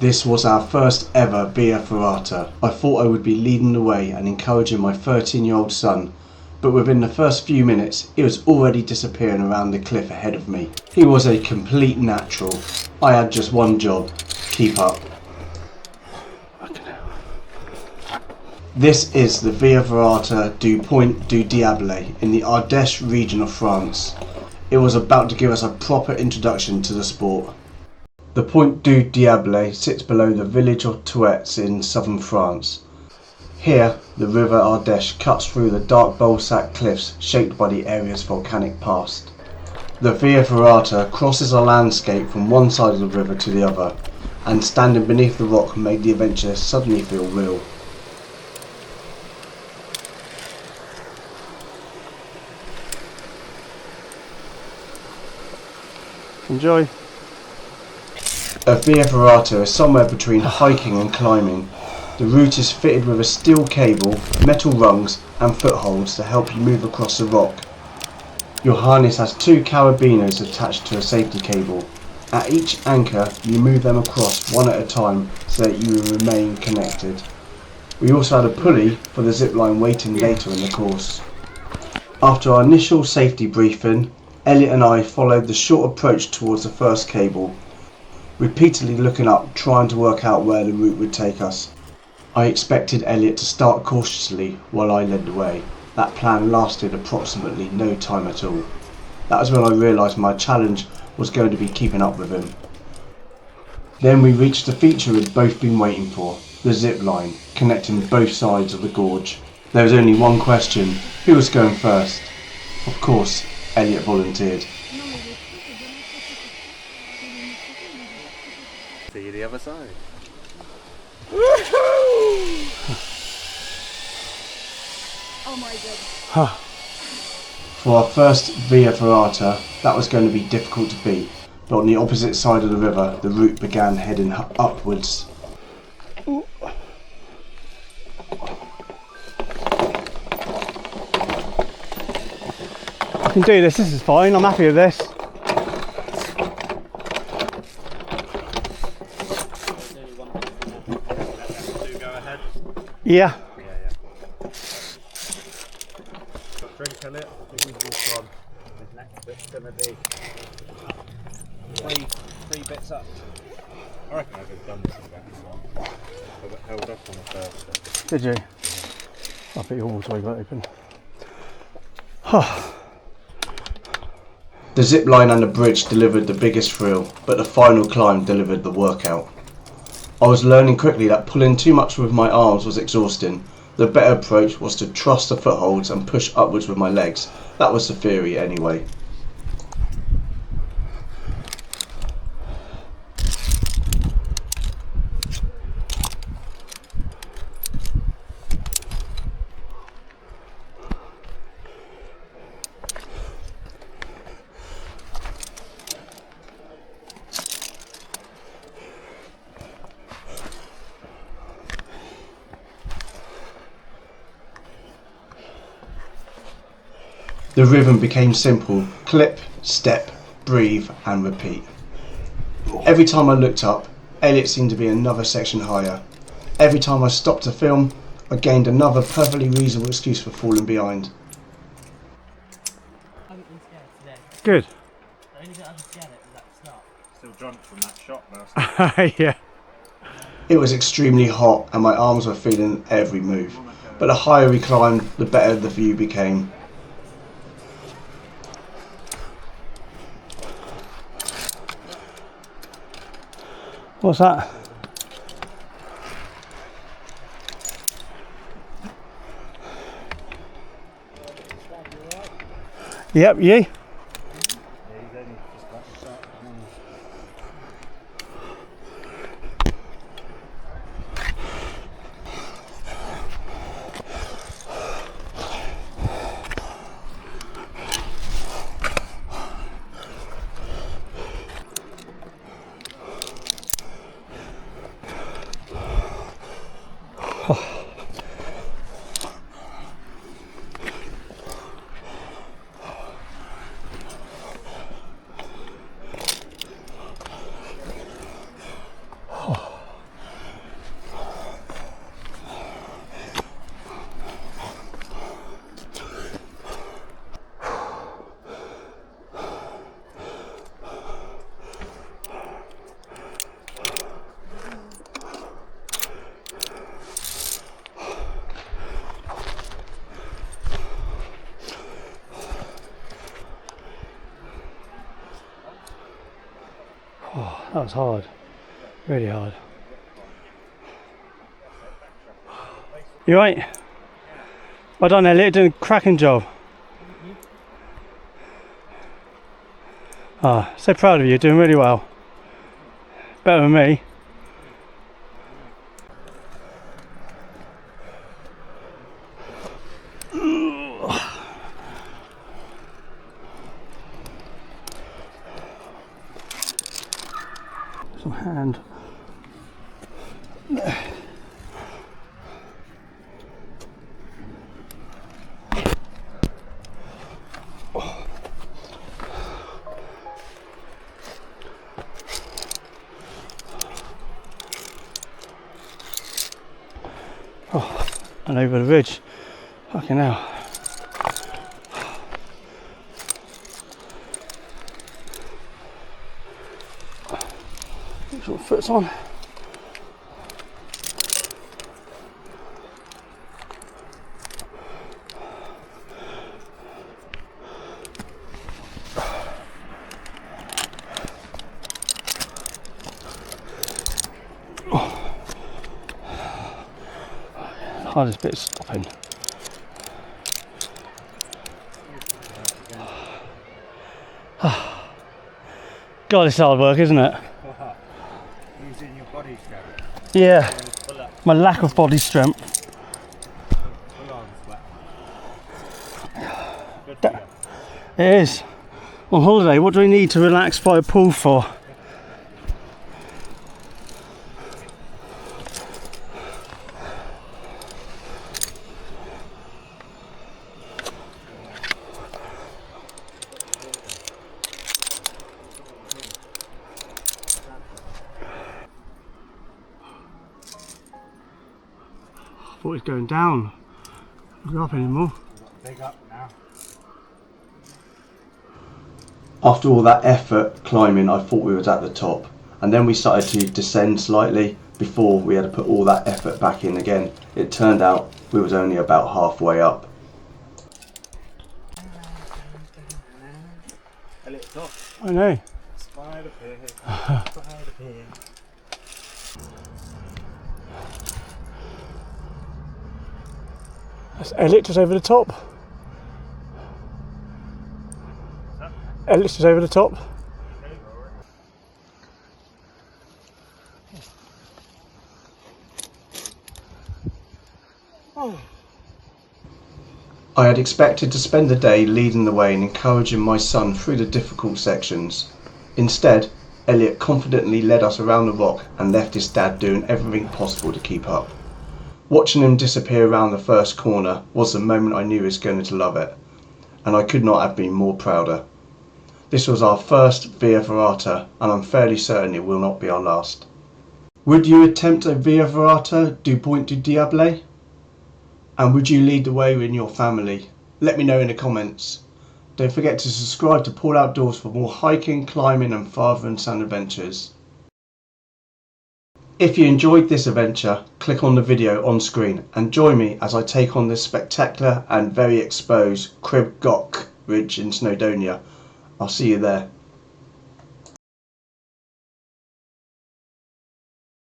This was our first ever Via Ferrata. I thought I would be leading the way and encouraging my 13-year-old son, but within the first few minutes he was already disappearing around the cliff ahead of me. He was a complete natural. I had just one job: keep up. This is the Via Ferrata du Pont du Diable in the Ardèche region of France. It was about to give us a proper introduction to the sport. The Pont du Diable sits below the village of Thueyts in southern France. Here, the River Ardèche cuts through the dark bowl-sack cliffs shaped by the area's volcanic past. The Via Ferrata crosses a landscape from one side of the river to the other, and standing beneath the rock made the adventure suddenly feel real. Enjoy. A Via Ferrata is somewhere between hiking and climbing. The route is fitted with a steel cable, metal rungs and footholds to help you move across the rock. Your harness has 2 carabiners attached to a safety cable. At each anchor you move them across one at a time so that you remain connected. We also had a pulley for the zipline waiting later in the course. After our initial safety briefing, Elliot and I followed the short approach towards the first cable, repeatedly looking up trying to work out where the route would take us. I expected Elliot to start cautiously while I led the way. That plan lasted approximately no time at all. That was when I realised my challenge was going to be keeping up with him. Then we reached the feature we'd both been waiting for, the zip line, connecting both sides of the gorge. There was only one question: who was going first? Of course, Elliot volunteered. See you the other side. Oh my god. For our first Via Ferrata, that was going to be difficult to beat, but on the opposite side of the river, the route began heading upwards. I can do this is fine, I'm happy with this. Yeah. Got drink Elliot. I think we've all gone. This next bit's gonna be three bits up. I reckon I could have done this in that one. I got held up on the first bit. Did you? I bet your waterway got open. The zip line and the bridge delivered the biggest thrill, but the final climb delivered the workout. I was learning quickly that pulling too much with my arms was exhausting. The better approach was to trust the footholds and push upwards with my legs. That was the theory anyway. The rhythm became simple: clip, step, breathe and repeat. Every time I looked up, Elliot seemed to be another section higher. Every time I stopped to film, I gained another perfectly reasonable excuse for falling behind. I haven't been scared today. Good. The only bit I was scared at was at the start. Still drunk from that shot last. Yeah. It was extremely hot and my arms were feeling every move, but the higher we climbed, the better the view became. What's that? Yep, you? That was hard. Really hard. You right? Well done, Elliot. Doing a cracking job. Ah, so proud of you. Doing really well. Better than me. Some hand. Oh, and over the ridge. Fucking hell. Put your foots on. Hardest bit is stopping. God, it's hard work, isn't it? Using your body strength. Yeah, Pull up, my lack of body strength. pull on, sweat. Good for you. It is. On holiday, what do we need to relax by a pool for? I thought it was going down. Not go up anymore. Big up now. After all that effort climbing, I thought we was at the top, and then we started to descend slightly before we had to put all that effort back in again. It turned out we was only about halfway up. Elliot's off. I know. Spider pig. Spider pig. That's Elliot just over the top. Elliot's just over the top. I had expected to spend the day leading the way and encouraging my son through the difficult sections. Instead, Elliot confidently led us around the rock and left his dad doing everything possible to keep up. Watching him disappear around the first corner was the moment I knew he was going to love it, and I could not have been more prouder. This was our first Via Ferrata, and I'm fairly certain it will not be our last. Would you attempt a Via Ferrata du Pont du Diable? And would you lead the way in your family? Let me know in the comments. Don't forget to subscribe to Paul Outdoors for more hiking, climbing and father and son adventures. If you enjoyed this adventure, click on the video on screen and join me as I take on this spectacular and very exposed Goch ridge in Snowdonia. I'll see you there.